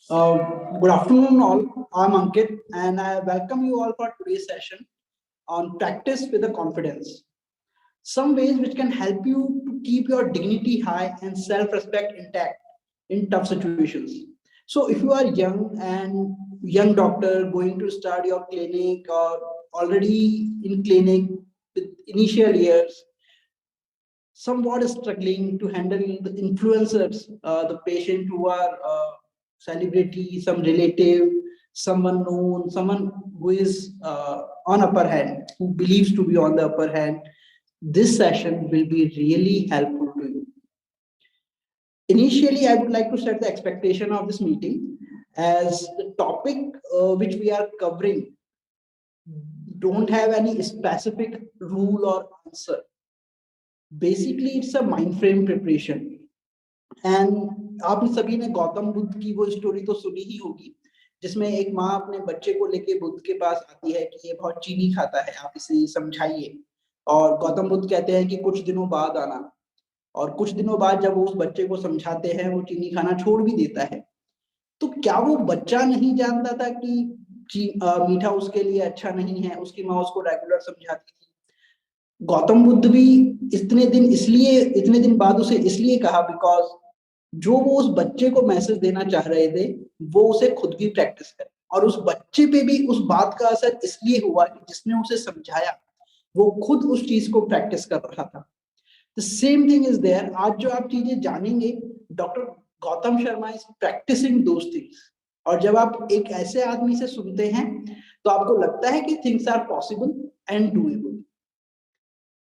Good afternoon, all. I'm Ankit, and I welcome you all for today's session on practice with a confidence. Some ways which can help you to keep your dignity high and self respect intact in tough situations. So, if you are young and young doctor going to start your clinic or already in clinic with initial years, somewhat struggling to handle the influencers, the patient who are celebrity, some relative, someone known, someone who is on upper hand, who believes to be on the upper hand. This session will be really helpful to you. Initially, I would like to set the expectation of this meeting as the topic which we are covering don't have any specific rule or answer. Basically, it's a mind frame preparation. And आप सभी ने गौतम बुद्ध की वो story तो सुनी ही होगी जिसमें एक माँ अपने बच्चे को लेके बुद्ध के पास आती है कि ये बहुत चीनी खाता है, आप इसे समझाइए। और गौतम बुद्ध कहते हैं कि कुछ दिनों बाद आना। और कुछ दिनों बाद जब वो उस बच्चे को समझाते हैं, वो चीनी खाना छोड़ भी देता है। तो क्या वो बच्चा नहीं जानता था कि मीठा उसके लिए अच्छा नहीं है? उसकी माँ उसको रेगुलर समझाती थी। गौतम बुद्ध भी इतने दिन बाद उसे इसलिए कहा बिकॉज जो वो उस बच्चे को मैसेज देना चाह रहे थे वो उसे खुद भी प्रैक्टिस करे, और उस बच्चे पे भी उस बात का असर इसलिए हुआ कि जिसने उसे समझाया वो खुद उस चीज को प्रैक्टिस कर रहा था। The same thing is there. आज जो आप चीजें जानेंगे, doctor Gautam Sharma is practicing those things. और जब आप एक ऐसे आदमी से सुनते हैं तो आपको लगता है कि things are possible and doable.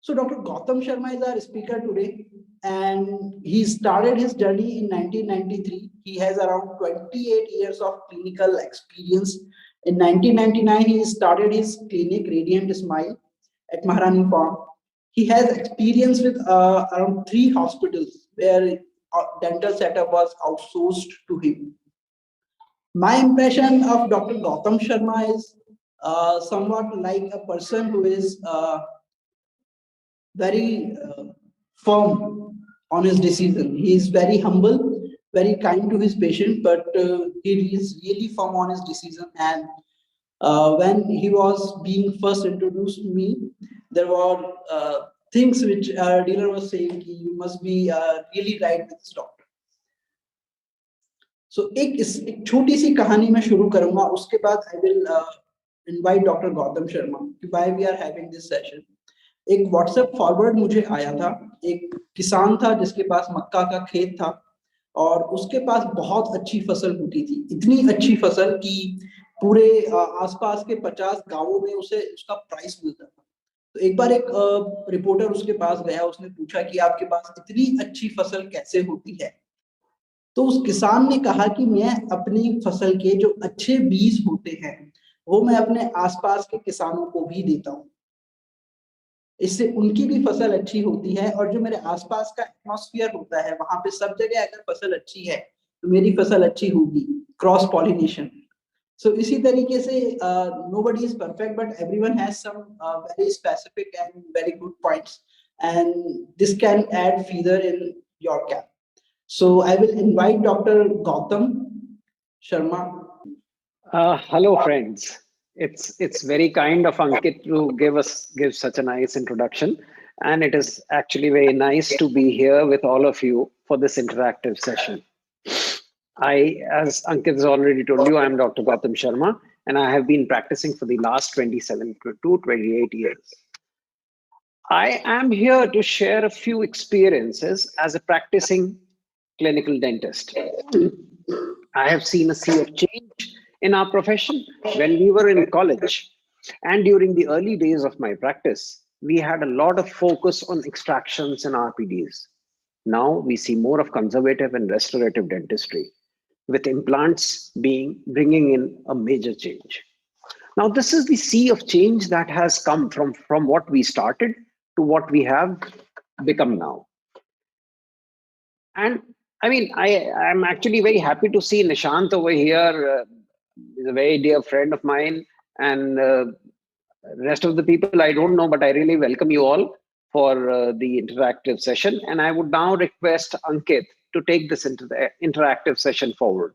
So Dr. Gautam Sharma is our speaker today, and he started his journey in 1993. He has around 28 years of clinical experience. In 1999, he started his clinic Radiant Smile at Maharani Farm. He has experience with around 3 hospitals where dental setup was outsourced to him. My impression of Dr. Gautam Sharma is somewhat like a person who is very firm on his decision. He is very humble, very kind to his patient, but he is really firm on his decision. And when he was being first introduced to me, there were things which dealer was saying, you must be really right with this doctor. So एक छोटी सी कहानी मैं शुरू करूंगा, उसके बाद I will invite Dr. Gautam Sharma why we are having this session. एक WhatsApp forward मुझे आया था। एक किसान था जिसके पास मक्का का खेत था और उसके पास बहुत अच्छी फसल उठी थी, इतनी अच्छी फसल कि पूरे आसपास के 50 गांवों में उसे उसका प्राइस मिलता था। तो एक बार एक रिपोर्टर उसके पास गया, उसने पूछा कि आपके पास इतनी अच्छी फसल कैसे होती है? तो उस किसान ने कहा कि मैं अपनी फसल के जो अच्छे बीज होते हैं वो मैं अपने आसपास के किसानों को भी देता हूँ, इससे उनकी भी फसल अच्छी होती है और जो मेरे आसपास का एटमॉस्फेयर होता है वहां पे सब जगह अगर फसल अच्छी है तो मेरी फसल अच्छी होगी। Cross pollination. सो इसी तरीके से nobody is perfect but everyone has some very specific and very good points, and this can add feather in your cap. So I will invite Dr. Gautam Sharma. Hello, friends. It's very kind of Ankit to give such a nice introduction, and it is actually very nice to be here with all of you for this interactive session. As Ankit has already told you, I am Dr. Gautam Sharma, and I have been practicing for the last 27 to 28 years. I am here to share a few experiences as a practicing clinical dentist. I have seen a sea of change in our profession. When we were in college and during the early days of my practice, we had a lot of focus on extractions and RPDs. Now we see more of conservative and restorative dentistry, with implants bringing in a major change. Now, this is the sea of change that has come from what we started to what we have become now. And I mean, I'm actually very happy to see Nishant over here. He's a very dear friend of mine, and rest of the people I don't know, but I really welcome you all for the interactive session. And I would now request Ankit to take this into the interactive session forward.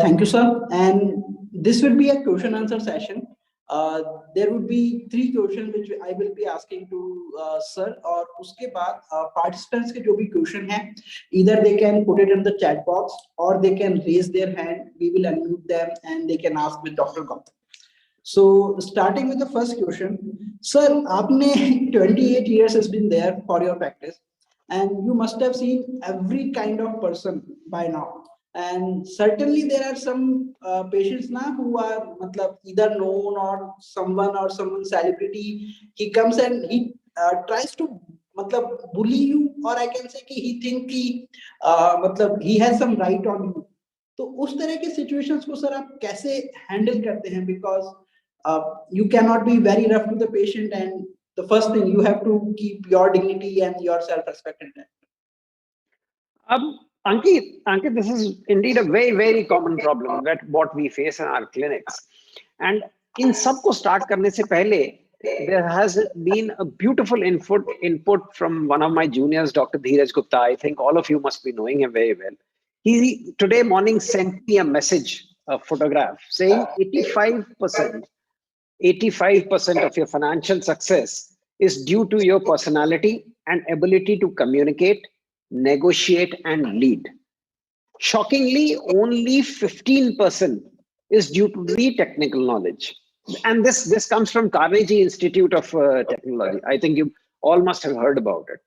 Thank you, sir. And this will be a question answer session. Uh, there would be three questions which I will be asking to sir. और उसके बाद participants के जो भी question हैं, either they can put it in the chat box or they can raise their hand. We will unmute them and they can ask with Dr. Gautam. So starting with the first question, sir, आपने 28 years has been there for your practice, and you must have seen every kind of person by now. And certainly there are some patients now who are matlab, either known or someone celebrity. He comes and he tries to matlab, bully you, or I can say कि he think कि matlab, he has some right on you. तो उस तरह के situations को sir आप कैसे handle करते हैं? Because you cannot be very rough to the patient, and the first thing you have to keep your dignity and your self-respect intact. Ankit, this is indeed a very, very common problem that what we face in our clinics. And in सबको start करने से पहले, there has been a beautiful input from one of my juniors, Dr. Dheeraj Gupta. I think all of you must be knowing him very well. He today morning sent me a message, a photograph, saying 85% of your financial success is due to your personality and ability to communicate, negotiate, and lead. Shockingly, only 15% is due to the technical knowledge. And this comes from Carnegie Institute of Technology. I think you all must have heard about it.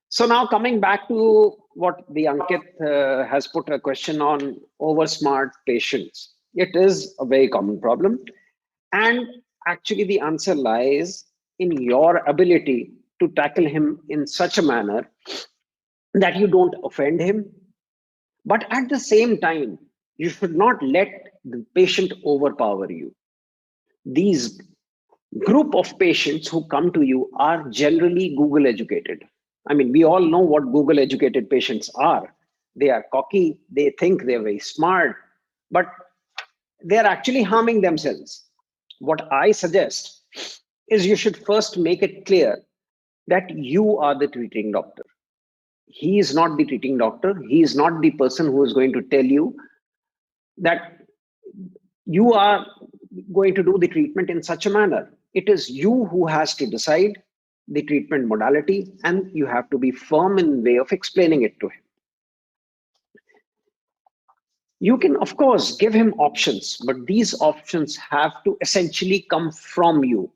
So now coming back to what the Ankit has put a question on over smart patients. It is a very common problem. And actually the answer lies in your ability to tackle him in such a manner that you don't offend him. But at the same time, you should not let the patient overpower you. These group of patients who come to you are generally Google educated. I mean, we all know what Google educated patients are. They are cocky, they think they're very smart, but they're actually harming themselves. What I suggest is you should first make it clear that you are the treating doctor. He is not the treating doctor. He is not the person who is going to tell you that you are going to do the treatment in such a manner. It is you who has to decide the treatment modality, and you have to be firm in way of explaining it to him. You can, of course, give him options, but these options have to essentially come from you.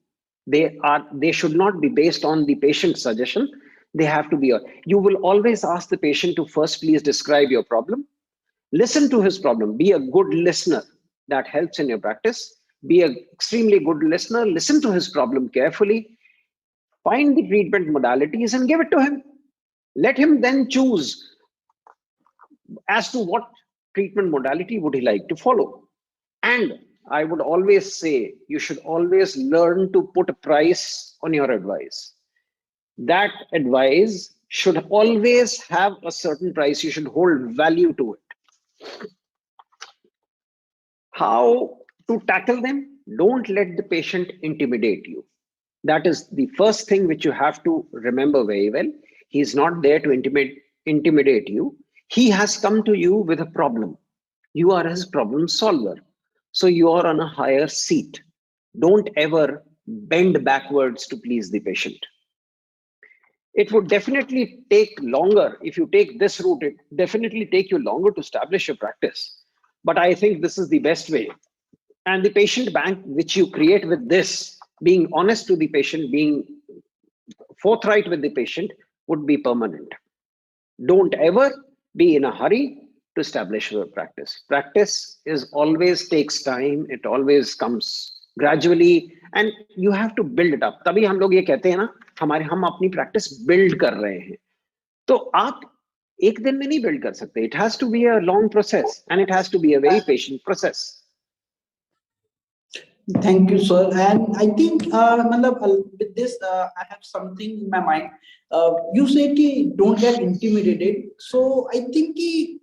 They should not be based on the patient's suggestion. They have to be, you will always ask the patient to first please describe your problem. Listen to his problem. Be a good listener. That helps in your practice. Be an extremely good listener. Listen to his problem carefully. Find the treatment modalities and give it to him. Let him then choose as to what treatment modality would he like to follow. And I would always say you should always learn to put a price on your advice. That advice should always have a certain price. You should hold value to it. How to tackle them? Don't let the patient intimidate you. That is the first thing which you have to remember very well. He's not there to intimidate you. He has come to you with a problem. You are his problem solver. So you are on a higher seat. Don't ever bend backwards to please the patient. It would definitely take longer. If you take this route, it definitely take you longer to establish your practice. But I think this is the best way. And the patient bank which you create with this, being honest to the patient, being forthright with the patient, would be permanent. Don't ever be in a hurry to establish your practice. Practice is always takes time. It always comes gradually, and you have to build it up. तभी हम लोग ये कहते हैं ना, हम अपनी practice build कर रहे हैं. तो आप एक दिन में नहीं build कर सकते. It has to be a long process, and it has to be a very patient process. Thank you, sir. And I think, with this, I have something in my mind. You said कि don't get intimidated. So I think कि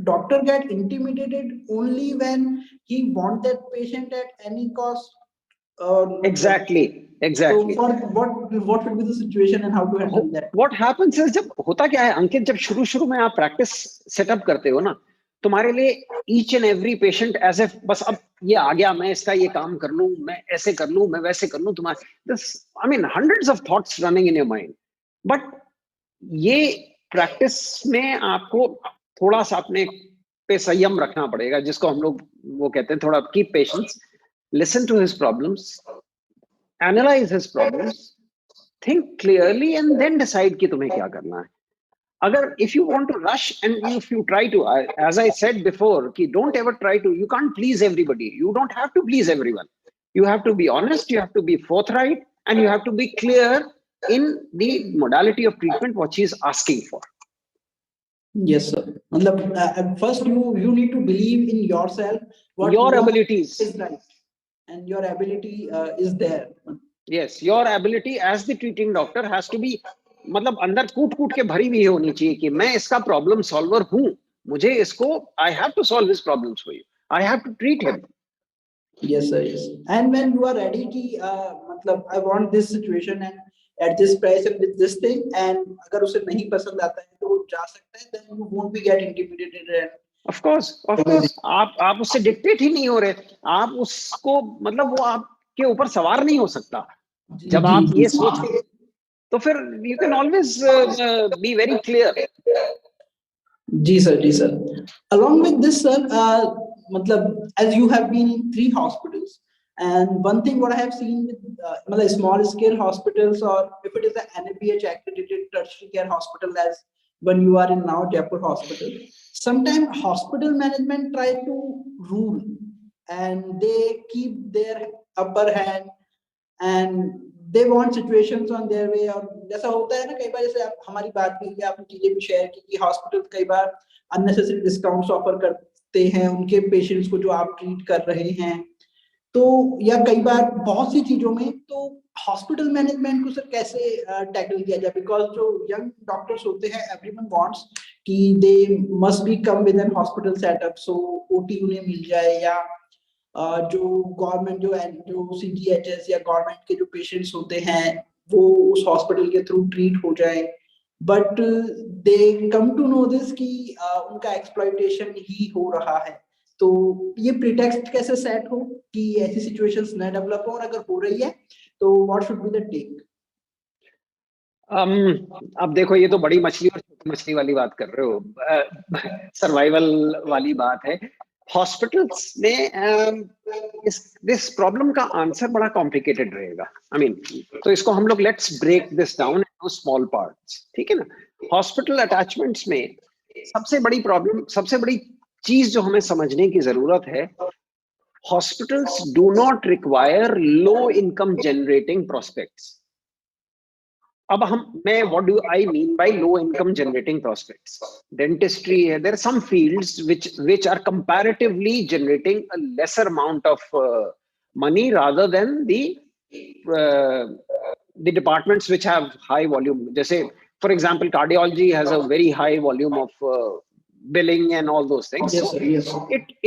doctor get intimidated only when he want that patient at any cost Exactly. So what should be the situation and how to handle that? What happens is, जब होता क्या है अंकित, जब शुरू में आप practice setup करते हो ना, तुम्हारे लिए each and every patient as a बस अब ये आ गया, मैं इसका ये काम कर लूं, मैं ऐसे कर लूं, मैं वैसे कर लूं, तुम्हारे this I mean hundreds of thoughts running in your mind. But ये प्रैक्टिस में आपको थोड़ा सा अपने पे संयम रखना पड़ेगा, जिसको हम लोग वो कहते हैं थोड़ा keep patience, listen to his problems, analyse his problems, think clearly and then decide कि तुम्हें क्या करना है. अगर if you want to rush and if you try to, as I said before, कि don't ever try to, you can't please everybody, you don't have to please everyone, you have to be honest, you have to be forthright, and you have to be clear in the modality of treatment what she is asking for. Yes sir. First you need to believe in yourself, what your abilities is right, and your ability is there. Yes, your ability as the treating doctor has to be, मतलब अंदर कूट के भरी हुई होनी चाहिए कि मैं इसका प्रॉब्लम सॉल्वर हूं, मुझे इसको, I have to solve his problems for you, I have to treat him. Yes sir, yes. And when you are ready कि मतलब I want this situation and at this price and with this thing, and अगर उसे नहीं पसंद आता है तो वो जा सकता है, then you won't be get intimidated. And of course आप उससे डिक्टेट ही नहीं हो रहे, आप उसको मतलब वो आपके ऊपर सवार नहीं हो सकता. जब आप ये सोच के, तो फिर you can always be very clear. Ji sir. Along with this sir, मतलब as you have been in 3 hospitals, and one thing what I have seen with small scale hospitals, or if it is an NABH accredited tertiary care hospital, as when you are in now Jaipur hospital, sometimes hospital management try to rule and they keep their upper hand and they want situations on their way. और जैसा होता है ना कई बार, जैसे आप हमारी बात भी, आपने चीजें भी शेयर की कि हॉस्पिटल कई बार अननेसेसरी डिस्काउंट्स ऑफर करते हैं उनके पेशेंट्स को जो आप ट्रीट कर रहे हैं, तो या कई बार बहुत सी चीजों में, तो हॉस्पिटल मैनेजमेंट को सर कैसे टैकल किया जाए? बिकॉज जो यंग डॉक्टर्स होते हैं, एवरीवन वांट्स कि they must be come with an hospital setup, so OT उन्हें मिल जाए, या जो गवर्नमेंट जो सीजीएचएस या गवर्नमेंट के जो पेशेंट्स होते हैं वो उस हॉस्पिटल के थ्रू ट्रीट हो जाए, but they come to know this कि उनका एक्सप्लॉइटेशन ही हो रहा है. तो ये प्रीटेक्स्ट कैसे सेट हो कि ऐसी सिचुएशंस न डेवलप हो, और अगर हो रही है तो what should be the take? अब देखो, ये तो बड़ी मछली और छोटी मछली वाली बात कर रहे हो, सर्वाइवल वाली बात है. हॉस्पिटल्स में इस प्रॉब्लम का आंसर बड़ा कॉम्प्लिकेटेड रहेगा. आई मीन, तो इसको हम लोग let's break this down into small parts, ठीक है ना. हॉस्पिटल अटैचमेंट्स में सबसे बड़ी प्रॉब्लम, सबसे बड़ी चीज जो हमें समझने की जरूरत है, hospitals do not require low income generating prospects. अब मैं what do I mean by low income generating prospects? Dentistry है, there are some fields which are comparatively generating a lesser amount of money rather than the departments which have high volume. जैसे for example cardiology has a very high volume of billing and all those things. Yes, so yes.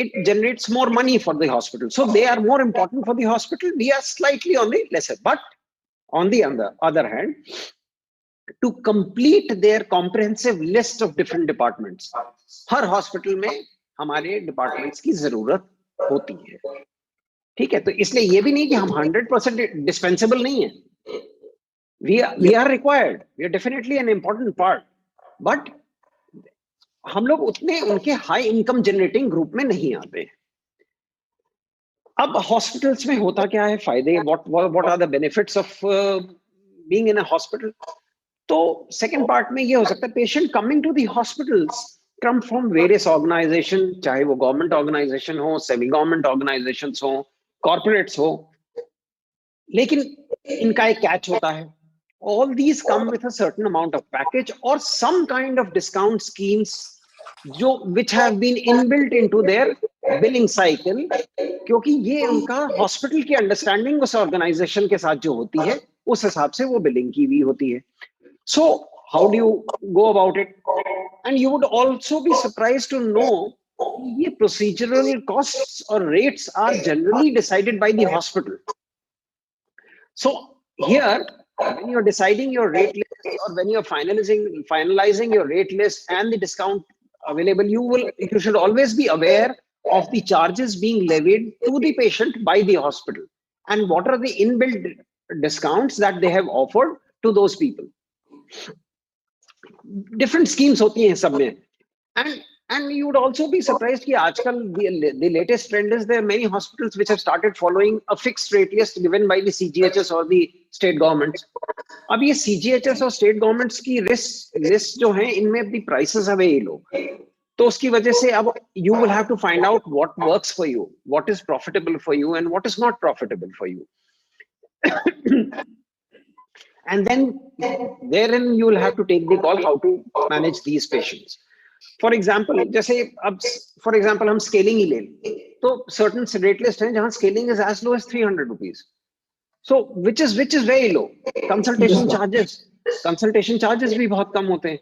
it generates more money for the hospital, so they are more important for the hospital. We are slightly on the lesser, but on the other hand, to complete their comprehensive list of different departments, her hospital में हमारे departments की जरूरत होती है, ठीक है. तो इसलिए ये भी नहीं कि हम 100% डिस्पेंसेबल नहीं है. we are required, we are definitely an important part, but हम लोग उतने उनके हाई इनकम जनरेटिंग ग्रुप में नहीं आते. अब हॉस्पिटल्स में होता क्या है, फायदे, what are the benefits of being in a hospital? तो सेकेंड पार्ट में ये हो सकता है, patient coming to the hospitals come from various organisation, चाहे वो गवर्नमेंट ऑर्गेनाइजेशन हो, सेमी गवर्नमेंट ऑर्गेनाइजेशंस हो, कॉर्पोरेट्स हो, लेकिन इनका एक कैच होता है. All these come with a certain amount of package और some kind of discount schemes जो which have been inbuilt into their billing cycle, क्योंकि ये उनका हॉस्पिटल की अंडरस्टैंडिंग उस ऑर्गेनाइजेशन के साथ जो होती है उस हिसाब से वो बिलिंग की हुई होती है. So how do you go about it? And you would also be surprised to know ये procedural costs or rates are generally decided by the hospital. So here, when you're deciding your rate list, or when you're finalizing your rate list and the discount available, you should always be aware of the charges being levied to the patient by the hospital, and what are the inbuilt discounts that they have offered to those people. Different schemes होती हैं सब में. And you would also be surprised कि आजकल the latest trend is there are many hospitals which have started following a fixed rate list given by the CGHS or the state governments. अब ये CGHS और state governments की list जो है, इनमें अपनी prices हमें ये लो, तो उसकी वजह से अब you will have to find out what works for you, what is profitable for you, and what is not profitable for you. And then therein you will have to take the call how to manage these patients. For example, जैसे अब for example हम scaling ही ले, तो certain rate list हैं जहाँ scaling is as low as 300 rupees. So which is very low. Consultation charges भी बहुत कम होते हैं.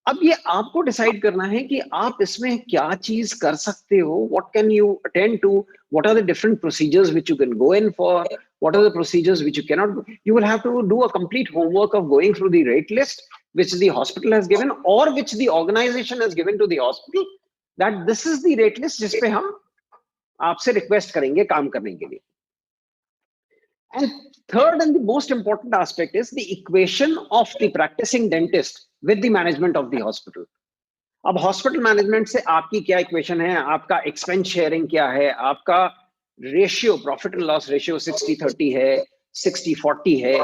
अब ये आपको डिसाइड करना है कि आप इसमें क्या चीज कर सकते हो. What can you attend to? What are the different procedures which you can go in for? What are the procedures which you cannot do? You will have to do a complete homework of going through the rate list which the hospital has given or which the organization has given to the hospital, that this is the rate list जिस पे हम आपसे request करेंगे काम करने के लिए. And third and the most important aspect is the equation of the practicing dentist with the management of the hospital. अब hospital management से आपकी क्या equation है, आपका expense sharing क्या है, आपका ratio profit and loss ratio 60-30 है, 60-40 है,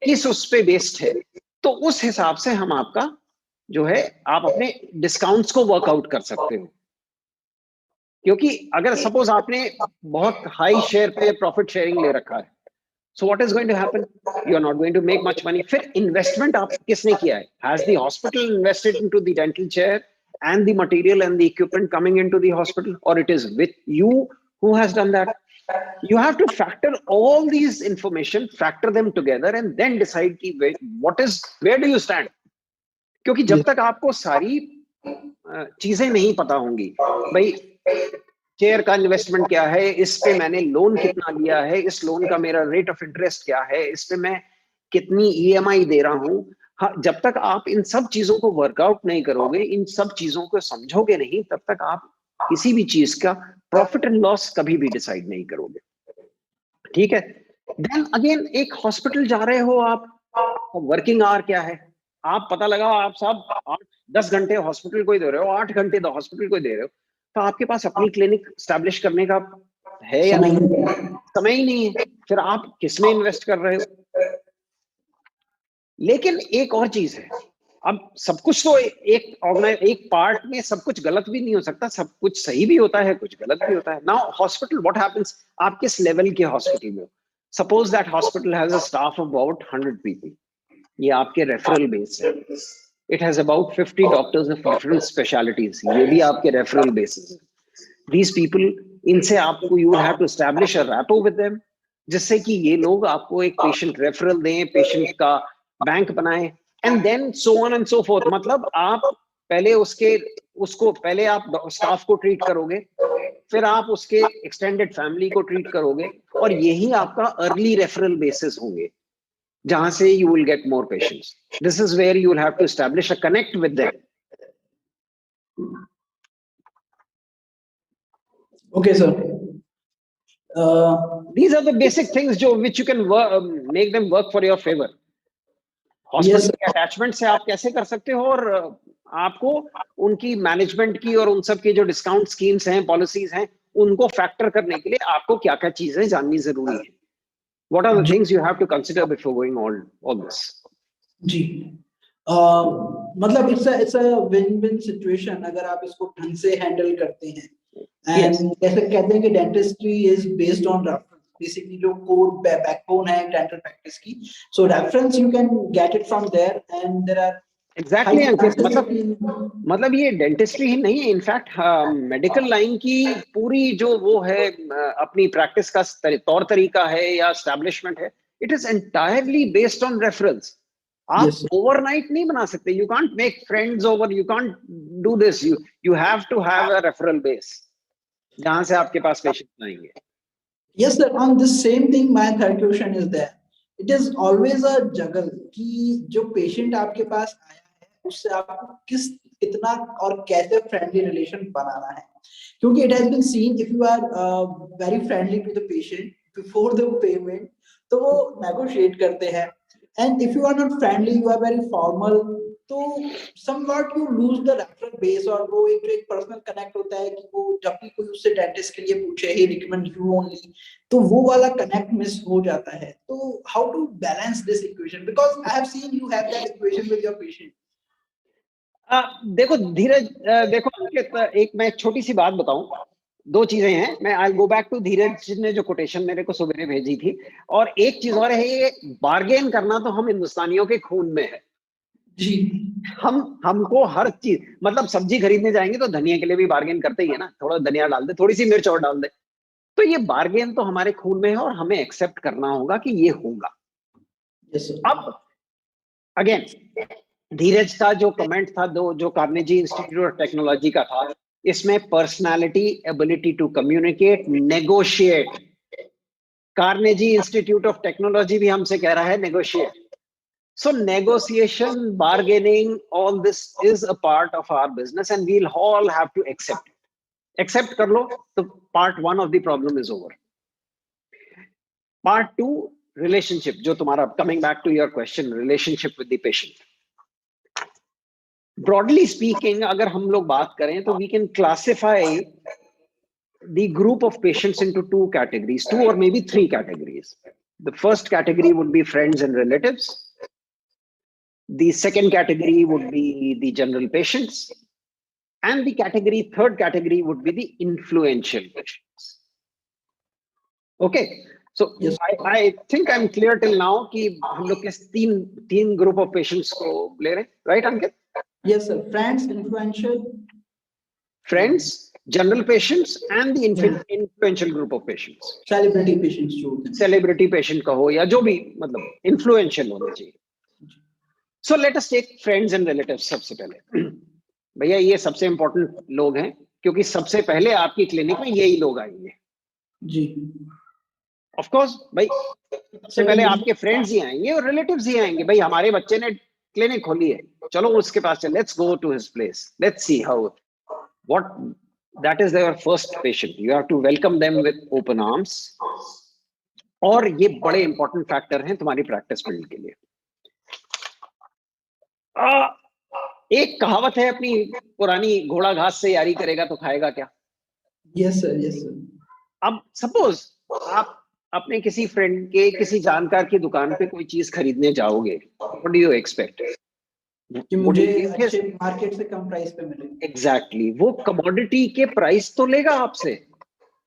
किस उस पे based है, तो उस हिसाब से हम आपका जो है आप अपने discounts को workout कर सकते हो. क्योंकि अगर suppose आपने बहुत high share पे profit sharing ले रखा है, so what is going to happen? You are not going to make much money. फिर investment आप किसने किया है? Has the hospital invested into the dental chair and the material and the equipment coming into the hospital, or it is with you who has done that? You have to factor all these information, factor them together, and then decide कि where do you stand? क्योंकि जब तक आपको सारी चीजें नहीं पता होंगी, भाई चेयर का इन्वेस्टमेंट क्या है, इस पे मैंने लोन कितना लिया है, इस लोन का मेरा रेट ऑफ इंटरेस्ट क्या है, इस पे मैं कितनी ईएमआई दे रहा हूं, हाँ, जब तक आप इन सब चीजों को वर्कआउट नहीं करोगे, इन सब चीजों को समझोगे नहीं, तब तक आप किसी भी चीज का प्रॉफिट एंड लॉस कभी भी डिसाइड नहीं करोगे. ठीक है. देन अगेन एक हॉस्पिटल जा रहे हो आप, वर्किंग आवर क्या है, आप पता लगाओ आप साहब 8-10 घंटे हॉस्पिटल को ही दे रहे हो, 8 घंटे तो हॉस्पिटल को ही दे रहे हो, तो आपके पास अपनी क्लिनिक स्टैब्लिश करने का है या नहीं, समय ही नहीं है, फिर आप किसमें इन्वेस्ट कर रहे हो. लेकिन एक और चीज है, अब सब कुछ तो एक पार्ट में सब कुछ गलत भी नहीं हो सकता, सब कुछ सही भी होता है, कुछ गलत भी होता है. नाउ हॉस्पिटल, व्हाट हैपेंस, आप किस लेवल के हॉस्पिटल में हो. Suppose that hospital has a staff of about 100 people, ये आपके रेफरल बेस है. It has about 50 doctors of different specialties. ये भी आपके referral basis है. These people, इनसे आपको you will have to establish a rapport with them, जिससे कि ये लोग आपको एक patient referral दें, patient का बैंक बनाएं, and then so on and so forth. मतलब आप पहले उसको पहले आप staff को treat करोगे, फिर आप उसके extended family को treat करोगे, और यही आपका early referral basis होंगे, जहां से you will get more patients. This is where you will have to establish a connect with them. Okay, sir. These are the basic things which you can make them work for your favor. Hospital के attachment से आप कैसे कर सकते हो, और आपको उनकी मैनेजमेंट की और उन सब के जो डिस्काउंट स्कीम्स हैं, पॉलिसीज हैं, उनको फैक्टर करने के लिए आपको क्या क्या चीजें जाननी जरूरी है. What are the things you have to consider before going all this? जी, मतलब it's a win-win situation अगर आप इसको ढंग से हैंडल करते हैं. And जैसे कहते हैं कि dentistry is based on reference. Basically जो core backbone है dental practice की, so reference you can get it from there, and there are Exactly. मतलब ये डेंटिस्ट्री ही नहीं है, इनफैक्ट मेडिकल लाइन की पूरी जो वो है अपनी प्रैक्टिस का तौर तरीका है या एस्टैब्लिशमेंट है, it is entirely based on reference. आप ओवरनाइट नहीं बना सकते. You can't make friends over, you can't do this. You have to have a referral base जहां से आपके पास पेशेंट्स आएंगे. Yes, sir. On this same thing, my third question is there. It is always a juggle कि जो patient आपके पास आया है उससे आपको किस कितना और कैसे फ्रेंडली रिलेशन बनाना है, क्योंकि it has been seen if you are very friendly to the patient before the payment तो वो नेगोशिएट करते हैं, and if you are not friendly you are very formal तो somewhat you lose the referral base, और वो एक personal connect होता है कि वो जब भी कोई उससे डेंटिस्ट के लिए पूछे ही रिकमेंड यू ओनली, तो वो वाला कनेक्ट मिस हो जाता है. तो how to balance this equation, because I have seen you have that equation with your patient. देखो धीरज, देखो अंकित, एक मैं छोटी सी बात बताऊं. दो चीजें हैं. मैं आई गो बैक टू धीरज ने जो कोटेशन मेरे को सवेरे भेजी थी. और एक चीज और है, ये बार्गेन करना तो हम हिंदुस्तानियों के खून में है. जी. हमको हर चीज, मतलब सब्जी खरीदने जाएंगे तो धनिया के लिए भी बार्गेन करते ही है ना. थोड़ा धनिया डाल दे, थोड़ी सी मिर्च और डाल दे. तो ये बार्गेन तो हमारे खून में है और हमें एक्सेप्ट करना होगा कि ये होगा. Yes, sir. अब अगेन धीरज का जो कमेंट था, दो जो कार्नेजी इंस्टीट्यूट ऑफ टेक्नोलॉजी का था, इसमें personality, ability to communicate, negotiate. Carnegie Institute of Technology भी हमसे कह रहा है negotiate. So negotiation, bargaining, all this is a part of our business and we'll all have to accept it. Accept कर लो तो part one of the problem is over. Part two, relationship, जो तुम्हारा, coming back to your question, relationship with the patient. Broadly speaking, अगर हम लोग बात करें तो we can classify the group of patients into two categories, two or maybe three categories. The first category would be friends and relatives. The second category would be the general patients. And the third category would be the influential patients. Okay. So Yes. I think I'm clear till now कि हम लोग किस तीन group of patients को ले रहे हैं, right Ankit? Yes, sir. Friends, influential. Friends, general patients, and the influential group of patients. Celebrity patients जो होते हैं. Celebrity patient कहो या जो भी, मतलब influential होने चाहिए. So let us take friends and relatives सबसे पहले. भैया ये सबसे इंपॉर्टेंट लोग हैं क्योंकि सबसे पहले आपकी क्लिनिक में यही लोग आएंगे. जी. ऑफ कोर्स भाई, सबसे पहले आपके फ्रेंड्स ही आएंगे और रिलेटिव्स ही आएंगे. भाई हमारे बच्चे ने क्लिनिक खोली है, चलो उसके पास चल, let's go to his place, let's see how what that is there first patient. You have to welcome them with open arms. और ये बड़े इंपॉर्टेंट फैक्टर हैं तुम्हारी प्रैक्टिस बिल्ड के लिए. एक कहावत है अपनी पुरानी, घोड़ा घास से यारी करेगा तो खाएगा क्या. Yes sir, yes sir. अब सपोज आप अपने किसी फ्रेंड के, किसी जानकार की दुकान पे कोई चीज खरीदने जाओगे, व्हाट डू यू एक्सपेक्ट कि मुझे अच्छे मार्केट से कम प्राइस पे मिले. एग्जैक्टली. वो कमोडिटी के प्राइस तो लेगा आपसे,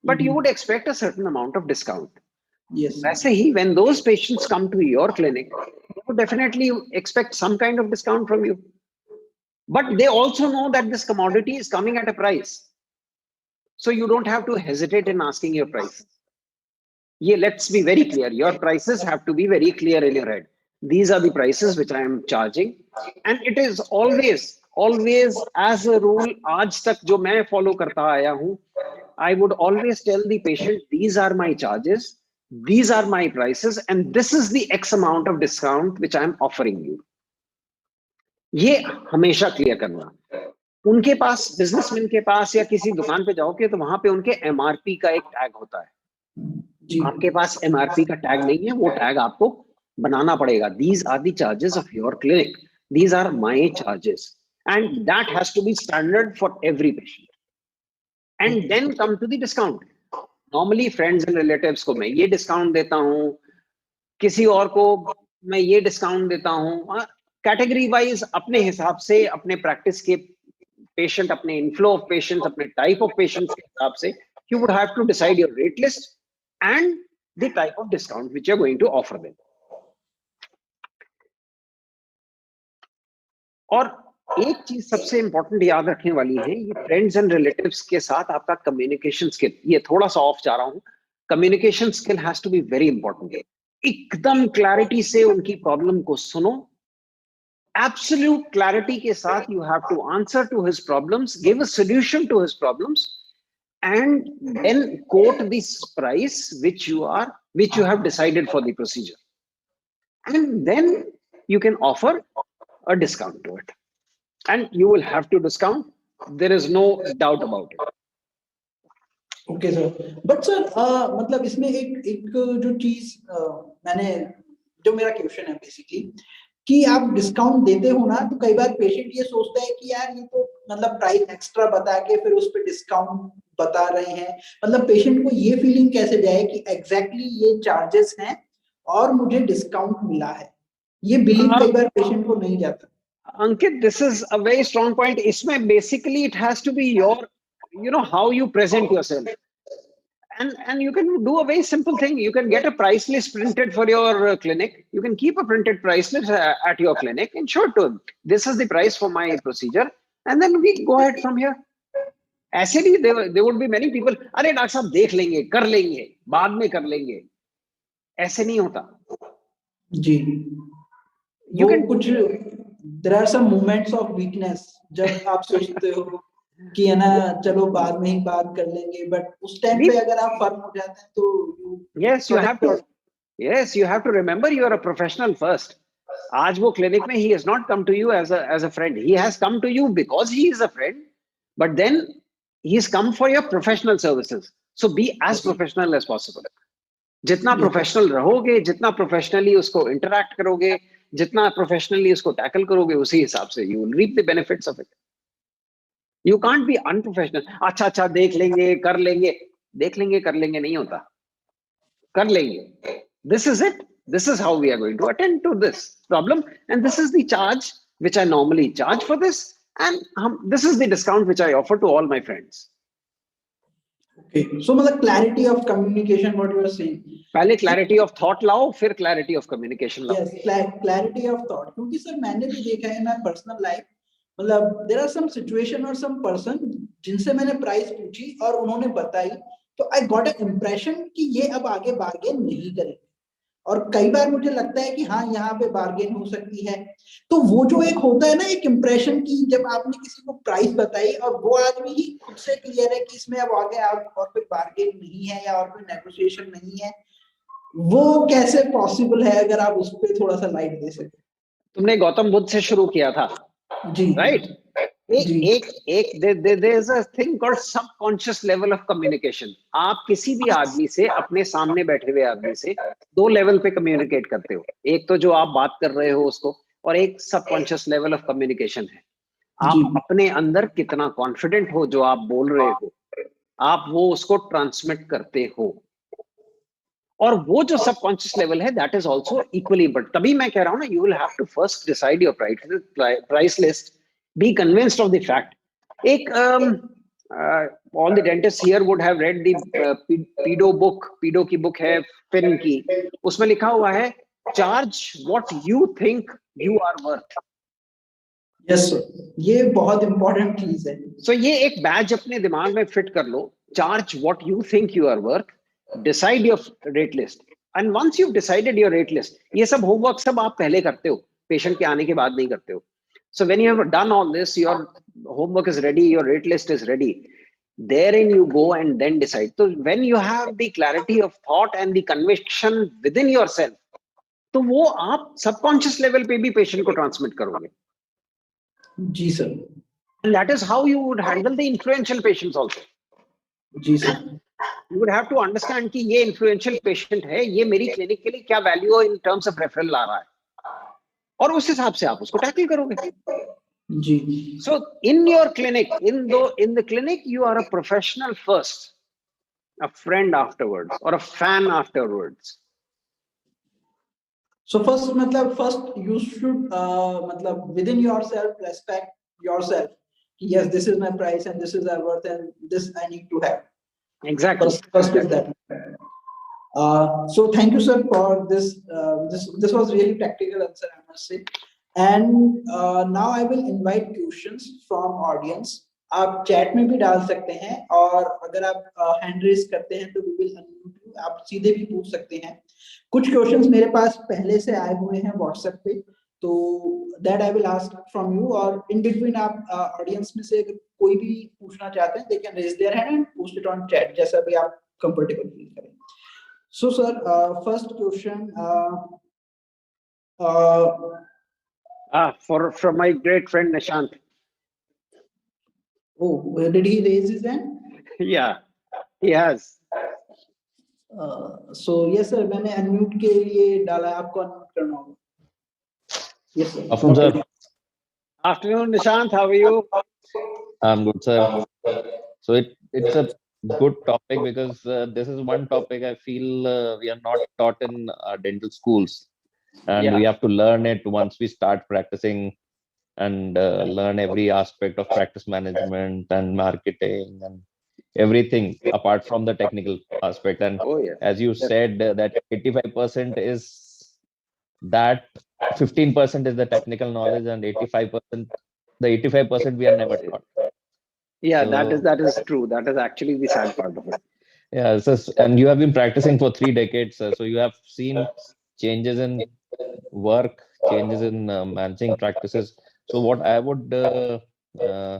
but you would expect a certain amount of discount. Yes. वैसे ही when those patients come to your clinic, they would definitely expect some kind of discount from you. But they also know that this commodity is coming at a price. So you don't have to hesitate in asking your price. Yeah, let's be very clear. Your prices have to be very clear in your head. These are the prices which I am charging. And it is always as a rule, aaj tak jo main follow karta aaya hu, I would always tell the patient, these are my charges, these are my prices, and this is the X amount of discount which I am offering you. ये हमेशा clear करना. उनके पास, businessman के पास या किसी दुकान पे जाओगे तो वहां पे उनके एमआरपी का एक टैग होता है. आपके पास एमआरपी का टैग नहीं है, वो टैग आपको बनाना पड़ेगा. These are the charges of your clinic. These are my charges. And that has to be standard for every patient. And then come to the discount. Normally friends and relatives को मैं ये discount देता हूँ, किसी और को मैं ये डिस्काउंट देता हूँ. कैटेगरी वाइज अपने हिसाब से, अपने प्रैक्टिस के पेशेंट, अपने इनफ्लो ऑफ पेशेंट्स, अपने टाइप ऑफ पेशेंट्स के हिसाब से you would have to decide your rate list and the type of discount which you're going to offer them. और एक चीज सबसे इंपॉर्टेंट याद रखने वाली है, ये फ्रेंड्स एंड रिलेटिव्स के साथ आपका कम्युनिकेशन स्किल, ये थोड़ा सा ऑफ जा रहा हूं. Communication skill has to be very important. एकदम क्लैरिटी से उनकी प्रॉब्लम को सुनो. Absolute clarity के साथ you have to answer to his problems, give a solution to his problems, and then quote this price which you have decided for the procedure. and then you can offer a discount to it, and you will have to discount. There is no doubt about it. Okay sir, but sir मतलब इसमें एक एक जो चीज मैंने, जो मेरा question है बेसिकली, कि आप डिस्काउंट देते हो ना, तो कई बार पेशेंट ये सोचता है कि यार ये तो मतलब प्राइस एक्स्ट्रा बता के फिर उस पर डिस्काउंट बता रहे हैं, मतलब पेशेंट को ये फीलिंग कैसे जाए कि एग्जैक्टली ये चार्जेस हैं और मुझे डिस्काउंट मिला है, ये बिलीव कई बार पेशेंट को नहीं जाता। Ankit, this is a very strong point. Isme basically it has to be your, how you present yourself. And you can do a very simple thing. You can get a price list printed for your clinic. You can keep a printed price list at your clinic and show it to them. This is the price for my procedure. And then we go ahead from here. ऐसे भी there would be many people, अरे doctor साहब देख लेंगे, कर लेंगे, बाद में कर लेंगे, ऐसे नहीं होता जी। You can कुछ there are some moments of weakness जब आप सोचते हो कि है ना चलो बाद में ही बात कर लेंगे, बट उस टाइम पे अगर आप फर्म हो जाते हैं तो yes you have to remember you are a professional first. आज वो क्लिनिक में he has not come to you as a friend. He has come to you because he is a friend, but then he's come for your professional services. So be as professional as possible. जितना professional रहोगे, जितना professionally उसको interact करोगे, जितना professionally उसको tackle करोगे, उसी हिसाब से you will reap the benefits of it. You can't be unprofessional. अच्छा देख लेंगे, कर लेंगे, देख लेंगे, कर लेंगे नहीं होता, कर लेंगे. This is it. This is how we are going to attend to this problem, and this is the charge which I normally charge for this, and this is the discount which I offer to all my friends. Okay, so मतलब clarity of communication, what you are saying. पहले clarity of thought लाओ, फिर clarity of communication लाओ. Yes, clarity of thought. क्योंकि sir मैंने भी देखा है ना पर्सनल लाइफ, मतलब there are some situation और some person जिनसे मैंने प्राइस पूछी और उन्होंने बताई, तो I got an impression कि ये अब आगे बार्गेन नहीं करेंगे, और कई बार मुझे लगता है कि हाँ यहाँ पे बार्गेन हो सकती है। तो वो जो एक होता है ना एक इम्प्रेशन की, जब आपने किसी को प्राइस बताई और वो आदमी ही खुद से क्लियर है कि इसमें अब आगे आप और कोई बार्गेन नहीं है या और कोई नेगोशिएशन नहीं है, वो कैसे पॉसिबल है? अगर आप उस पर थोड़ा सा लाइट दे सके। तुमने गौतम बुद्ध से शुरू किया था, जी right? there is a thing called subconscious level of communication. आप किसी भी आदमी से, अपने सामने बैठे हुए आदमी से दो लेवल पे कम्युनिकेट करते हो. एक तो जो आप बात कर रहे हो उसको, और एक सबकॉन्शियस लेवल ऑफ कम्युनिकेशन है. आप अपने अंदर कितना कॉन्फिडेंट हो जो आप बोल रहे हो, आप वो उसको ट्रांसमिट करते हो, और वो जो सबकॉन्शियस लेवल है that is also equally important. तभी मैं कह रहा हूँ ना, you will have to first decide your price list. Be convinced of the fact. All the dentists here would have read the pedo book. Pedo की book है fin की, उसमें लिखा हुआ है charge what you think you are worth. Yes sir, ये बहुत important चीज है. So ये एक बैज अपने दिमाग में फिट कर लो. Charge what you think you are worth. Decide your rate list. And once you've decided your rate list, ये सब होमवर्क सब आप पहले करते हो, पेशेंट के आने के बाद नहीं करते हो. So when you have done all this, your homework is ready, your rate list is ready. Therein you go and then decide. So when you have the clarity of thought and the conviction within yourself, तो वो आप subconscious level पे भी patient को transmit करोगे. जी sir. And that is how you would handle the influential patients also. Ji sir. You would have to understand कि ये influential patient है, ये मेरी clinic के लिए क्या value in terms of referral ला रहा है, और उस हिसाब से आप उसको टैकल करोगे. जी. So in your clinic, in the clinic, you are a professional first, a friend afterwards, or a fan afterwards. So first मतलब first you should मतलब within yourself respect yourself. Yes, this is my price and this is my worth and this I need to have. Exactly. First is that. So thank you sir for this. This was really practical answer, I must say. And now I will invite questions from audience. आप chat में भी डाल सकते हैं, और अगर आप hand raise करते हैं तो we will unmute you. आप सीधे भी पूछ सकते हैं. कुछ क्वेश्चंस मेरे पास पहले से आए हुए हैं व्हाट्सएप पे, तो that I will ask from you, और इन बिटवीन आप ऑडियंस में से अगर कोई भी पूछना चाहते हैं they can raise their hand and post it on chat, जैसा भी आप कंफर्टेबल फील करें. So sir, first question, Uh, From my great friend Nishant. oh, did he raise his hand? Yeah, he has. So yes sir, मैंने unmute के लिए डाला है, आपको unmute करना होगा. Yes sir. Afternoon, sir. Afternoon, Nishant. How are you? I'm good, sir. So it's a good topic because this is one topic I feel we are not taught in dental schools, and we Yeah. have to learn it once we start practicing and learn every aspect of practice management and marketing and everything apart from the technical aspect. And Oh yeah. as you said, that 85% is that 15% is the technical knowledge, and 85%, the 85% we are never taught. Yeah, So that is true. That is actually the sad part of it. yeah, so, and you have been practicing for 3 decades, so you have seen changes in work, changes in managing practices. So what I would uh,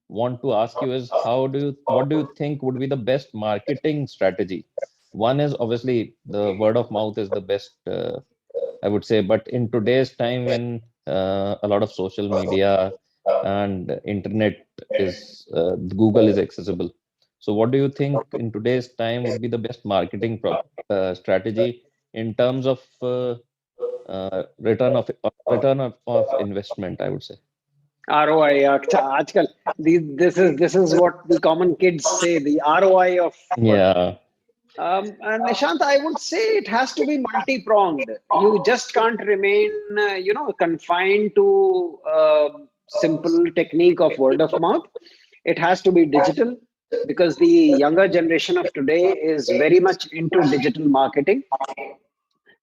want to ask you is, what do you think would be the best marketing strategy? One is obviously the word of mouth is the best, I would say, but in today's time when a lot of social media and internet is, Google is accessible. So what do you think in today's time would be the best marketing strategy in terms of return of investment, I would say. ROI. आजकल this is what the common kids say. The ROI of what? Yeah, And Nishant, I would say it has to be multi-pronged. You just can't remain, confined to simple technique of word of mouth. It has to be digital because the younger generation of today is very much into digital marketing.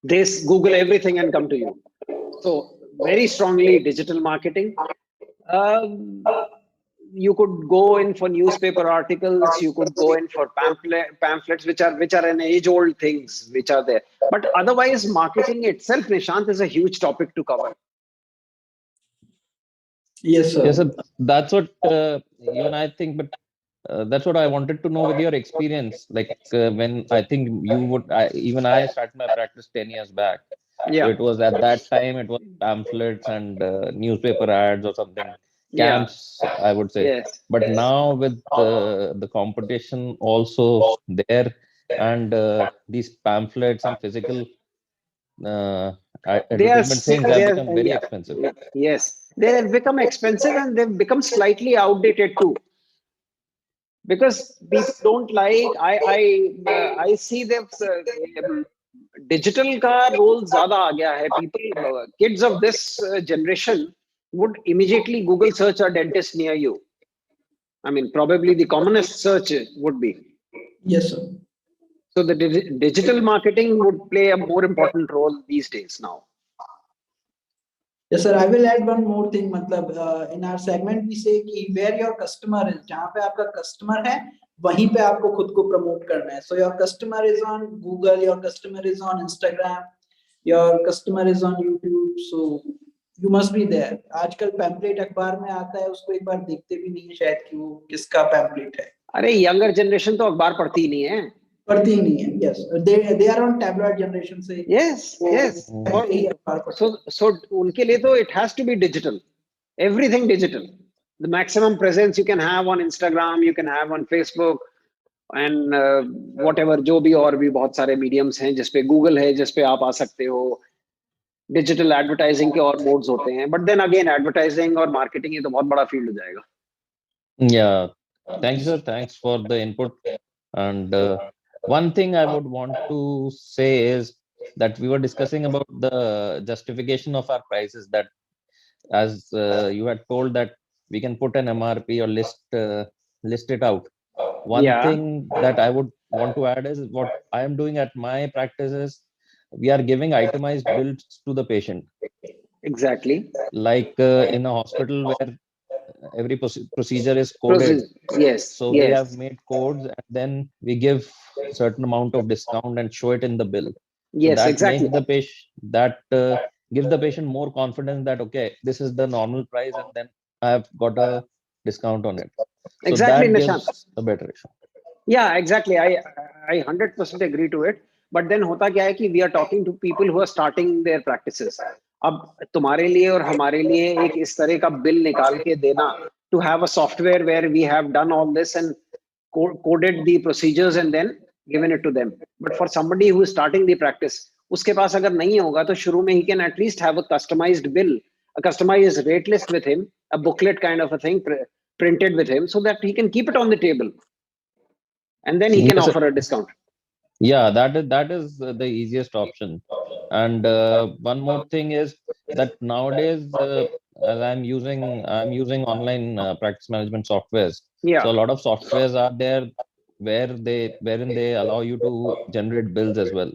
They Google everything and come to you. So very strongly digital marketing. Um, you could go in for newspaper articles. You could go in for pamphlets, which are an age-old things which are there. But otherwise, marketing itself, Nishant, is a huge topic to cover. Yes sir. yes, that's what you and I think, but that's what I wanted to know with your experience. Like when I think even I started my practice 10 years back. So Yeah, it was at that time, it was pamphlets and newspaper ads or something, yeah, camps, I would say. yes. But now with the competition also there, and these pamphlets and physical uh, advertisement things have They are, become very yeah, expensive. yes. They have become expensive and they've become slightly outdated too. Because people don't like I see them digital का role ज़्यादा आ गया है. People kids of this generation would immediately Google search a dentist near you. I mean, probably the commonest search would be. Yes sir. So the digital marketing would play a more important role these days now. Yes sir, I will add one more thing. मतलब in our segment we say कि where your customer is, जहाँ पे आपका customer है वहीं पे आपको खुद को promote करना है. So your customer is on Google, your customer is on Instagram, your customer is on YouTube. So you must be there. आजकल pamphlet अखबार में आता है, उसको एक बार देखते भी नहीं है शायद कि वो किसका pamphlet है. अरे यंगर जनरेशन तो अखबार पढ़ती ही नहीं है. पढ़ती ही नहीं है. Yes, they are on tabloid generation से. Yes. वो ही अखबार पढ़ते हैं. So उनके लिए तो it has to be digital. Everything digital. The maximum presence you can have on Instagram, you can have on Facebook, and whatever जो भी और भी बहुत सारे mediums हैं जिसपे Google है जिसपे आप आ सकते हो. डिजिटल एडवर्टाइजिंग के और मोड्स होते हैं. बट देन अगेन एडवर्टाइजिंग और मार्केटिंग ये तो बहुत बड़ा फील्ड हो जाएगा. Yeah, thank you, sir. Thanks for the input. And one thing I would want to say is that we were discussing about the justification of our prices. That as you had told that we can put an MRP or list it out. One Yeah, thing that I would want to add is what I am doing at my practice is we are giving itemized bills to the patient. exactly. Like in a hospital where every procedure is coded, Yes, so we have made codes and then we give certain amount of discount and show it in the bill. So yes, that exactly. makes the patient, that gives the patient more confidence that okay, this is the normal price and then I have got a discount on it. So Exactly, that Nishant. gives a better issue. Yeah, exactly. I 100% agree to it. But then होता क्या है कि we are talking to people who are starting their practices. अब तुम्हारे लिए और हमारे लिए एक इस तरह का बिल निकाल के देना, to have a software where we have done all this and coded the procedures and then given it to them. But for somebody who is starting the practice, उसके पास अगर नहीं होगा तो शुरू में he can at least have a customized bill, a customized rate list with him, a booklet kind of a thing printed with him, so that he can keep it on the table and then he can Yes, sir. offer a discount. Yeah, that is the easiest option. And one more thing is that nowadays, as I'm using online practice management softwares. Yeah. So a lot of softwares are there wherein they allow you to generate bills as well.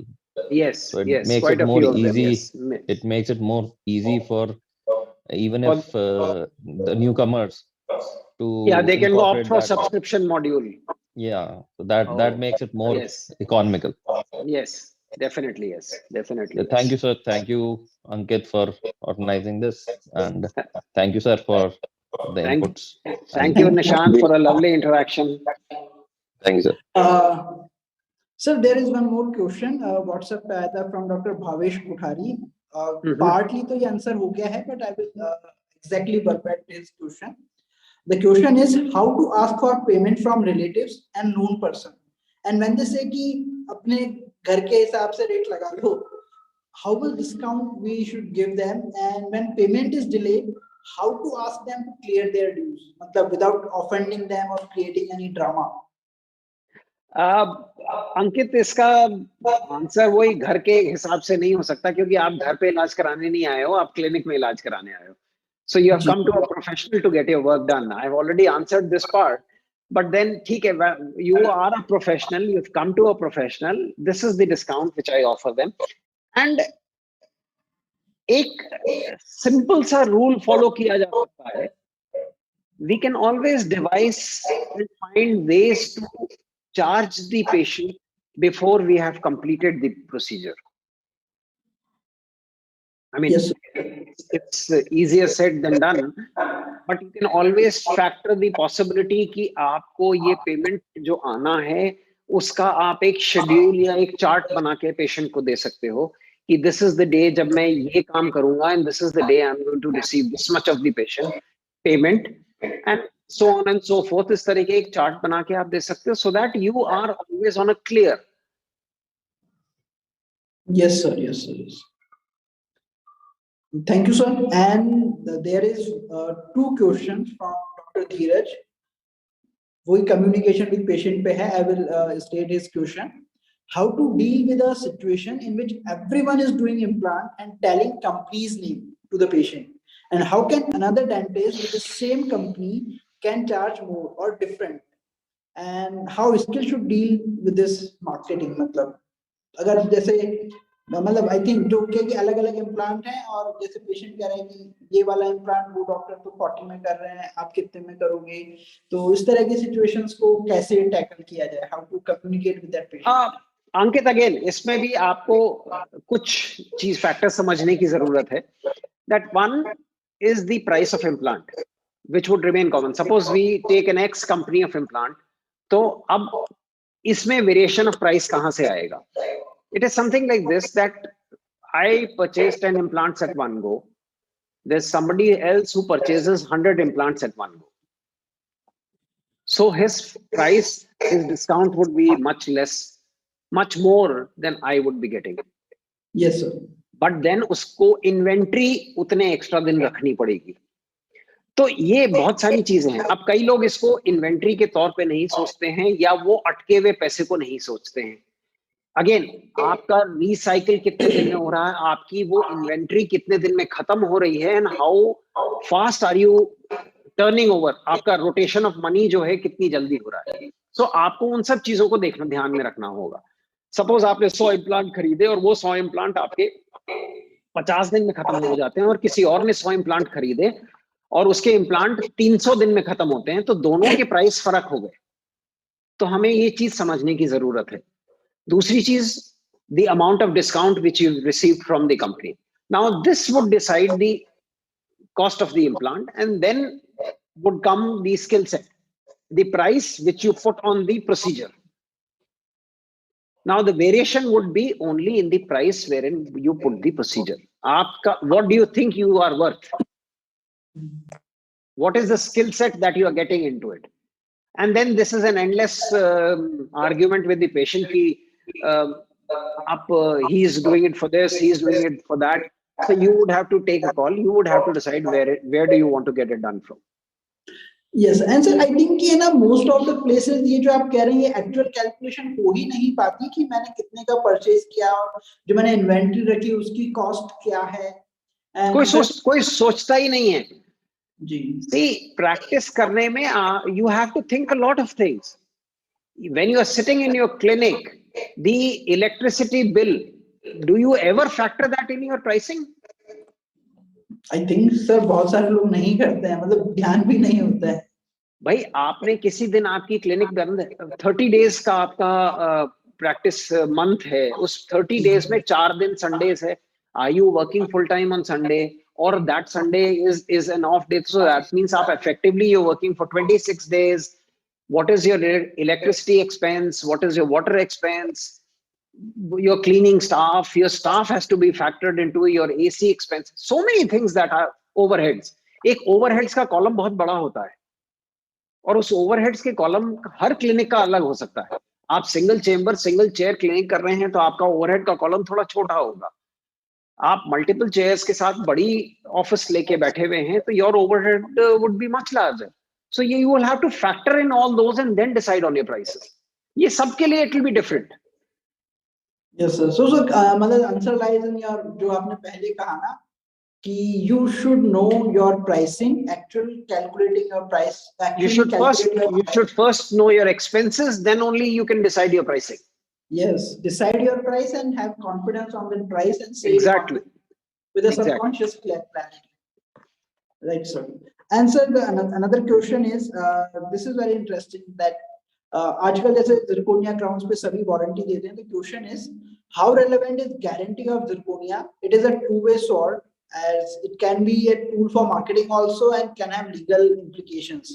Yes. So it Yes. makes Quite it a more few of them. easy. Yes. It makes it more easy for even For, if the newcomers yeah, to they can go opt incorporate for that. subscription module. Yeah, so that makes it more Yes. economical. Yes. Definitely. Yes. Definitely. Yeah, thank Yes. you, sir. Thank you, Ankit, for organizing this, and thank you, sir, for the Thank, inputs. thank And you, Nishant, for a lovely interaction. thank you, sir. Sir, there is one more question. WhatsApp पे आया था from Dr. Bhavesh Kuthari. Partly तो ये answer हो गया है, but I will exactly verify his question. The question is how to ask for payment from relatives and known person. And when they say कि अपने घर के हिसाब से rate लगा लो, how will discount we should give them? And when payment is delayed, how to ask them to clear their dues? मतलब without offending them or creating any drama. अंकित, इसका answer वही घर के हिसाब से नहीं हो सकता, क्योंकि आप घर पे इलाज कराने नहीं आए हो, आप क्लिनिक में इलाज कराने आए हो. So you have come to a professional to get your work done. I've already answered this part, but then ठीक है, you are a professional, you've come to a professional. This is the discount which I offer them, and एक simple सा rule follow किया जा सकता है. We can always devise and find ways to charge the patient before we have completed the procedure. I mean, Yes. it's easier said than done, but you can always factor the possibility कि आपको ये payment जो आना है उसका आप एक schedule या एक chart बना के patient को दे सकते हो कि this is the day जब मैं ये काम करूंगा and this is the day I'm going to receive this much of the patient payment and so on and so forth. इस तरह के एक chart बना के आप दे सकते हो so that you are always on a clear. Yes, sir. Yes, sir. Yes. Thank you, sir. And there is two questions from Dr. Dheeraj. वही communication with patient पे है. I will state his question. How to deal with a situation in which everyone is doing implant and telling company's name to the patient, and how can another dentist with the same company can charge more or different, and how skill should deal with this marketing. मतलब अगर जैसे मतलब I think जो कि अलग अलग implant हैं और जैसे पेशेंट कह रहे हैं कि ये वाला इम्प्लांट वो डॉक्टर तो 40 में कर रहे हैं, आप कितने में करोगे, तो इस तरह की सिचुएशंस को कैसे टैकल किया जाए, how to communicate with that patient. Ankit, again इसमें भी आपको कुछ चीज फैक्टर समझने की जरूरत है. That one is the price of implant which would remain common. Suppose we take an X company of implant, तो अब इसमें वेरिएशन ऑफ प्राइस कहां से आएगा? It is something like this, that I purchased 10 implants at one go. There's somebody else who purchases 100 implants at one go. So his price, his discount would be much less, much more than I would be getting. Yes, sir. But then उसको inventory उतने extra दिन रखनी पड़ेगी. तो ये बहुत सारी चीजें हैं. अब कई लोग इसको इन्वेंट्री के तौर पे नहीं सोचते हैं या वो अटके हुए पैसे को नहीं सोचते हैं. अगेन, आपका रिसाइकिल कितने दिन में हो रहा है, आपकी वो इन्वेंट्री कितने दिन में खत्म हो रही है, and how fast are you turning over, आपका रोटेशन ऑफ मनी जो है कितनी जल्दी हो रहा है. सो आपको उन सब चीजों को देखना, ध्यान में रखना होगा. सपोज आपने 100 इम्प्लांट खरीदे और वो 100 इम्प्लांट आपके 50 दिन में खत्म हो जाते हैं, और किसी और ने 100 इम्प्लांट खरीदे और उसके इम्प्लांट 300 दिन में खत्म होते हैं, तो दोनों के प्राइस फर्क हो गए. तो हमें ये चीज समझने की जरूरत है. दूसरी चीज, the amount of discount which you received from the company. Now this would decide the cost of the implant, and then would come the skill set, the price which you put on the procedure. Now the variation would be only in the price wherein you put the procedure. Aapka, what do you think you are worth? What is the skill set that you are getting into it? And then this is an endless argument with the patient ki, he is doing it for this, he is doing it for that. So you would have to take a call. You would have to decide where do you want to get it done from. Yes and sir I think ये ना most of the places ये जो आप कह रहे हैं ये actual calculation हो ही नहीं पाती कि मैंने कितने का परचेज किया और जो मैंने इन्वेंटरी रखी उसकी कॉस्ट क्या है। कोई सोचता ही नहीं है जी। See, practice करने में you have to think a lot of things. When you are sitting in your clinic, the electricity bill, do you ever factor that in your pricing? I think sir बहुत सारे लोग नहीं करते हैं, मतलब ध्यान भी नहीं होता है। भाई आपने किसी दिन आपकी क्लिनिक बंद है, 30 डेज का आपका प्रैक्टिस मंथ है, उस 30 डेज में 4 दिन संडेज है, are you working full time on Sunday और that Sunday is an off day, so that means आप effectively you're working for 26 days. What is your electricity expense? What is your water expense? Your cleaning staff, your staff has to be factored into your AC expense. So many things that are overheads. एक overheads का column बहुत बड़ा होता है और उस overheads के column हर clinic का अलग हो सकता है। आप single chamber single chair clinic कर रहे हैं तो आपका ओवरहेड का कॉलम थोड़ा छोटा होगा। आप मल्टीपल चेयर्स के साथ बड़ी ऑफिस लेके बैठे हुए हैं तो your overhead would be much larger. So you will have to factor in all those and then decide on your prices. ये सबके लिए it will be different. Yes sir. So मतलब आंसर लाइज इन योर जो आपने पहले कहा ना कि you should know your pricing, actual calculating your price, you should first know your expenses, then only you can decide your pricing. Yes, decide your price and have confidence on the price and say exactly with a subconscious clarity. Right, sir. And sir, another question is, this is very interesting that आजकल जैसे zirconia crowns पे सभी warranty देते हैं, तो question is how relevant is guarantee of zirconia? It is a two-way sword as it can be a tool for marketing also and can have legal implications.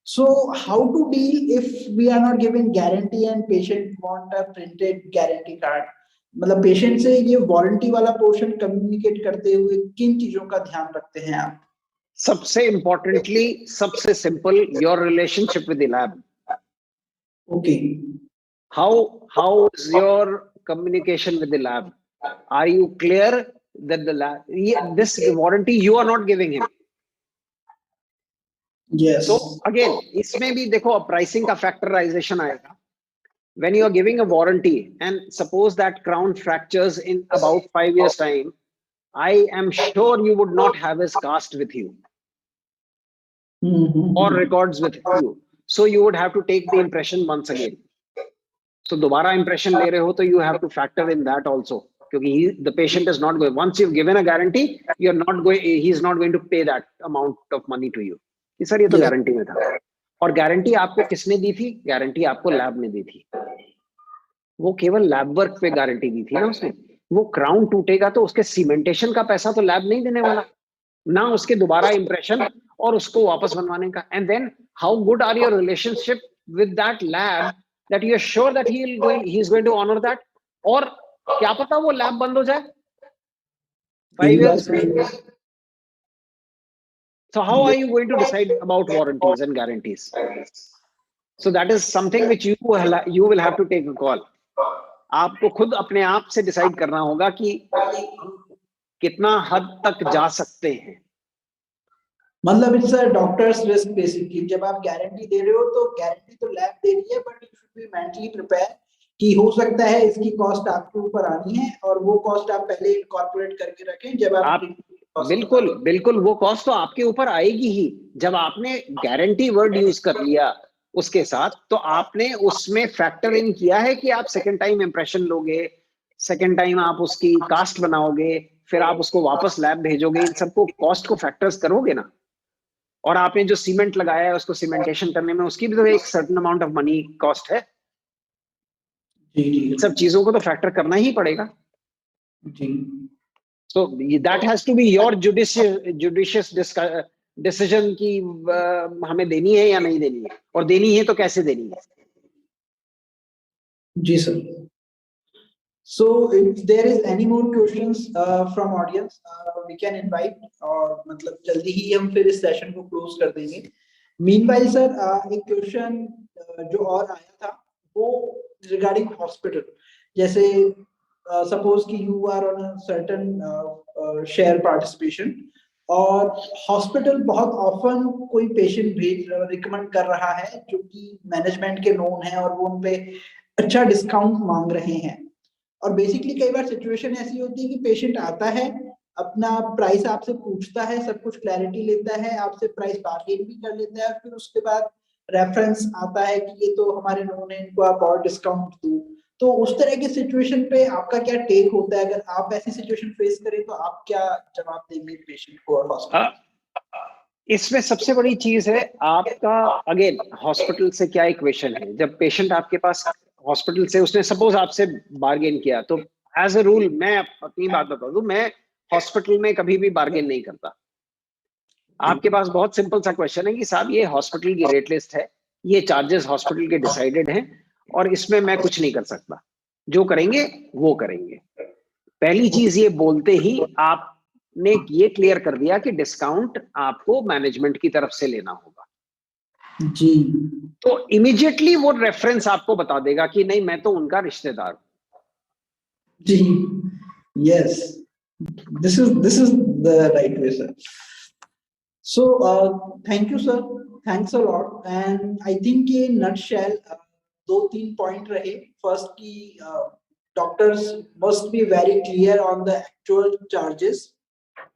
So how to deal if we are not giving guarantee and patient want a printed guarantee card? मतलब patient से ये warranty वाला portion communicate करते हुए किन चीजों का ध्यान रखते हैं आप? सबसे इम्पोर्टेंटली, सबसे simple, your relationship with the lab. Okay. How is your communication with the lab? Are you clear that the lab, this warranty you are not giving him? Yes. So again, इसमें भी देखो pricing का factorization आएगा. When you are giving a warranty and suppose that crown fractures in about 5 years time, I am sure you would not have his cast with you or records with you. So you would have to take the impression once again. So दोबारा impression ले रहे हो तो you have to factor in that also, क्योंकि the patient is not going, once you've given a guarantee, you're not going, he's not going to pay that amount of money to you. कि sir ये तो guarantee में था, और guarantee आपको किसने दी थी? गारंटी आपको लैब ने दी थी। वो केवल लैब वर्क पे गारंटी दी थी ना उसने। वो क्राउन टूटेगा तो उसके सीमेंटेशन का पैसा तो लैब नहीं देने वाला, ना उसके दोबारा इंप्रेशन और उसको वापस बनवाने का। And then how good are your relationship with that lab that you are sure that he is going to honor that? और क्या पता वो लैब बंद हो जाए 5 years. So how are you going to decide about warranties and guarantees? So that is something which you will have to take a call. आपको खुद अपने आप से डिसाइड करना होगा कि कितना हद तक जा सकते हैं। मतलब it's a doctor's risk basically. जब आप गारंटी दे रहे हो तो गारंटी तो लैब दे रही है, but you should be mentally prepare कि हो सकता है इसकी कॉस्ट आपके ऊपर आनी है, और वो कॉस्ट आप पहले इनकॉर्पोरेट करके रखें। जब आप बिल्कुल वो कॉस्ट तो आपके ऊपर आएगी ही। जब आपने गारंटी वर्ड यूज कर लिया उसके साथ, तो आपने उसमें फैक्टर इन किया है कि आप सेकेंड टाइम इंप्रेशन लोगे, सेकेंड टाइम आप उसकी कास्ट बनाओगे, फिर आप उसको वापस लैब भेजोगे, इन सबको कॉस्ट को फैक्टर्स करोगे ना। और आपने जो सीमेंट लगाया है उसको सीमेंटेशन करने में उसकी भी तो एक certain amount of money cost है। सब चीजों को तो फैक्टर करना ही पड़ेगा। So that has to be your judicious decision कि हमें देनी है या नहीं देनी है, और देनी है तो कैसे देनी है। जी sir. So if there is any more questions from audience, we can invite, और मतलब जल्दी ही हम फिर इस सेशन को क्लोज कर देंगे. Meanwhile sir, एक क्वेश्चन जो और आया था वो रिगार्डिंग हॉस्पिटल. जैसे सपोज कि you are on a certain share participation और हॉस्पिटल बहुत ऑफन कोई पेशेंट रिकमेंड कर रहा है जो कि मैनेजमेंट के नोन है और वो उन पे अच्छा डिस्काउंट मांग रहे हैं. और बेसिकली कई बार सिचुएशन ऐसी होती है कि पेशेंट आता है, अपना प्राइस आपसे पूछता है, सब कुछ क्लैरिटी लेता है, आपसे प्राइस बार्गेन भी कर लेता है, फिर उसके बाद रेफरेंस आता है कि ये तो हमारे नोन है, इनको आप और डिस्काउंट दो. तो उस तरह की सिचुएशन पे आपका क्या टेक होता है? अगर आप ऐसी सिचुएशन फेस करें तो आप क्या जवाब देंगे पेशेंट को और हॉस्पिटल? इसमें सबसे बड़ी चीज है आपका, अगेन हॉस्पिटल से क्या इक्वेशन है. जब पेशेंट आपके पास हॉस्पिटल से, उसने सपोज आपसे बार्गेन किया, तो एज अ रूल मैं अपनी बात बता दूं, मैं हॉस्पिटल में कभी भी बार्गेन नहीं करता. आपके पास बहुत सिंपल सा क्वेश्चन है कि साहब ये हॉस्पिटल की रेट लिस्ट है, ये चार्जेस हॉस्पिटल के डिसाइडेड हैं और इसमें मैं कुछ नहीं कर सकता, जो करेंगे वो करेंगे. पहली चीज ये बोलते ही आपने ये क्लियर कर दिया कि डिस्काउंट आपको मैनेजमेंट की तरफ से लेना होगा जी. तो इमीडिएटली वो रेफरेंस आपको बता देगा कि नहीं मैं तो उनका रिश्तेदार हूं. जी. Yes, this is the right way sir. So thank you sir, thanks a lot. And I think in nutshell दो तीन पॉइंट रहे. फर्स्ट की doctors must be very clear on the actual charges,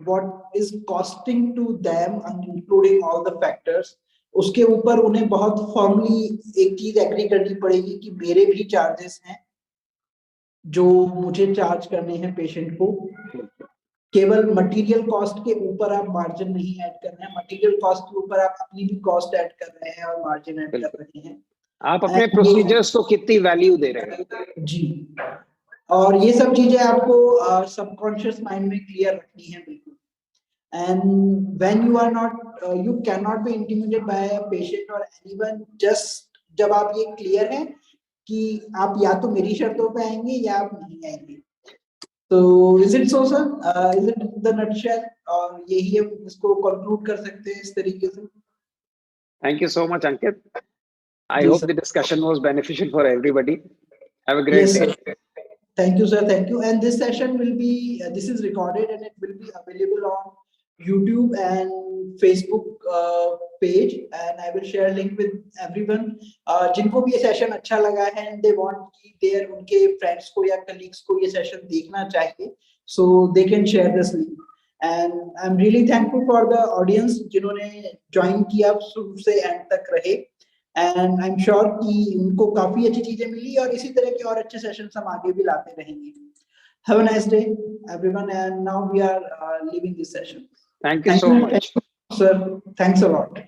what is costing to them including all the factors. उसके ऊपर उन्हें बहुत formally एक चीज एग्री करनी पड़ेगी कि मेरे भी चार्जेस हैं जो मुझे चार्ज करने हैं पेशेंट को. केवल मटेरियल कॉस्ट के ऊपर आप मार्जिन नहीं ऐड कर रहे हैं, मटेरियल कॉस्ट के ऊपर आप अपनी भी कॉस्ट ऐड कर रहे हैं और मार्जिन ऐड कर रहे हैं. आप अपने प्रोसीजर्स को कितनी वैल्यू दे रहे हैं. जी. और ये सब चीजें आपको सबकॉन्शियस माइंड में क्लियर रखनी है बिल्कुल. And when you are not, you can not be intimidated by a patient और एनीवन. जस्ट जब आप ये क्लियर है कि आप या तो मेरी शर्तों पे आएंगे या आप नहीं आएंगे. तो is it so sir? Is it the nutshell? और यही हम इसको conclude कर सकते हैं इस तरीके से. Thank you so much, Ankit. I Yes, hope sir. the discussion was beneficial for everybody. Have a great Yes, day. sir. Thank you, sir. Thank you. And this session will be, this is recorded and it will be available on YouTube and Facebook page, and I will share link with everyone. जिनको भी ये session अच्छा लगा है and they want कि their उनके friends को या colleagues को ये session देखना चाहिए, so they can share this link. And I'm really thankful for the audience जिन्होंने join किया, शुरू से end तक रहे. And I'm sure कि उनको काफी अच्छी चीजें मिली और इसी तरह के और अच्छे सेशंस हम आगे भी लाते रहेंगे. Have a nice day, everyone. And now we are leaving this session. Thank you so much. Sir. Thanks a lot.